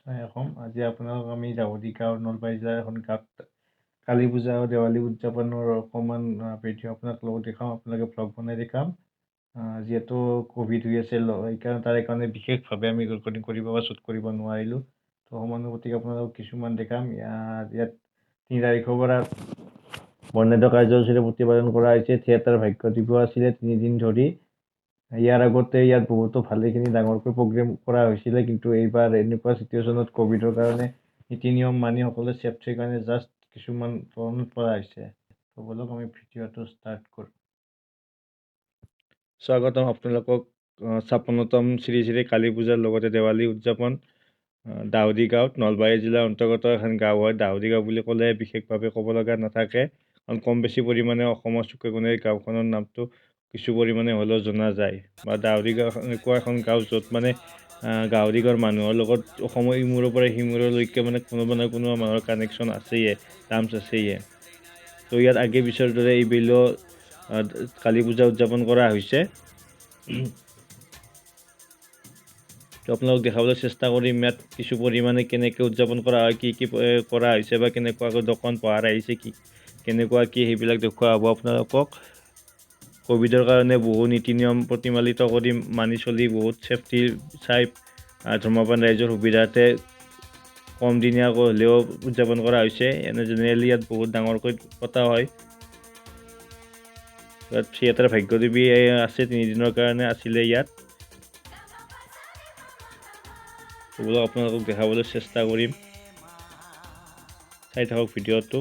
আজি আপোনালোক আমি দাউদি গাঁও নলবাৰী জিলাৰ এখন গাঁৱত কালী পূজা আৰু দেৱালী উদযাপনৰ অকণমান ভিডিঅ' আপোনালোকক দেখাম। আপোনালোকে ভ্লগ বনাই দেখাম। যিহেতু ক'ভিড হৈ আছে তাৰে কাৰণে বিশেষভাৱে আমি ৰেকৰ্ডিং কৰিব বা শ্বুট কৰিব নোৱাৰিলোঁ। তো সময়ৰ গতিকে আপোনালোকক কিছুমান দেখাম। ইয়াত 3 তাৰিখৰ পৰা বৰ্ণাঢ্য কাৰ্যসূচীৰে প্ৰতিপালন কৰা হৈছে। থিয়েটাৰ ভাগ্য দিব আছিলে 3 দিন ধৰি। ইয়াৰ আগতে ইয়াত বহুতো ভালেখিনি ডাঙৰকৈ প্ৰগ্ৰেম কৰা হৈছিলে, কিন্তু এইবাৰ এনেকুৱা চিটুৱেশ্যনত ক'ভিডৰ কাৰণে নীতি নিয়ম মানি সকলোৱে ছেফটিৰ কাৰণে জাষ্ট কিছুমান ধৰণত কৰা হৈছে। তো বলক আমি ভিডিঅ'টো ষ্টাৰ্ট কৰোঁ। স্বাগতম আপোনালোকক 56তম শ্ৰী শ্ৰী কালী পূজাৰ লগতে দেৱালী উদযাপন দাউদি গাঁৱত, নলবাৰী জিলাৰ অন্তৰ্গত এখন গাঁও হয়। দাউদি গাঁও বুলি ক'লে বিশেষভাৱে ক'ব লগা নাথাকে, কাৰণ কম বেছি পৰিমাণে অসমৰ চুকে কোণে গাঁওখনৰ নামটো কিছু পৰিমাণে হ'লেও জনা যায়। বা দাউদি গাঁও এনেকুৱা এখন গাঁও য'ত মানে গাঁৱৰী গাঁৱৰ মানুহৰ লগত অসমৰ ইমূৰৰ পৰা সিমূৰলৈকে মানে কোনোবা নহয় কোনোবা মানুহৰ কানেকশ্যন আছেয়ে, টাৰ্মছ আছেয়ে। তো ইয়াত আগে পিছৰ দৰে এইবেলিও কালী পূজা উদযাপন কৰা হৈছে। তো আপোনালোক দেখাবলৈ চেষ্টা কৰিম ইয়াত কিছু পৰিমাণে কেনেকৈ উদযাপন কৰা হয়, কি কি কৰা হৈছে বা কেনেকুৱাকৈ দোকান পোহাৰ আহিছে, কেনেকুৱা কি সেইবিলাক দেখুওৱা হ'ব আপোনালোকক। ক'ভিডৰ কাৰণে বহু নীতি নিয়ম প্ৰতিপালিত কৰি মানি চলি বহুত ছেফটি চাই ধৰ্মপ্ৰাণ ৰাইজৰ সুবিধাৰ্থে কম দিনীয়াকৈ হ'লেও উদযাপন কৰা হৈছে। জেনেৰেলি ইয়াত বহুত ডাঙৰকৈ পতা হয়। ইয়াত থিয়েটাৰ ভাগ্যদেৱী আছে, 3 দিনৰ কাৰণে আছিলে ইয়াত। আপোনালোকক দেখাবলৈ চেষ্টা কৰিম, চাই থাকক ভিডিঅ'টো।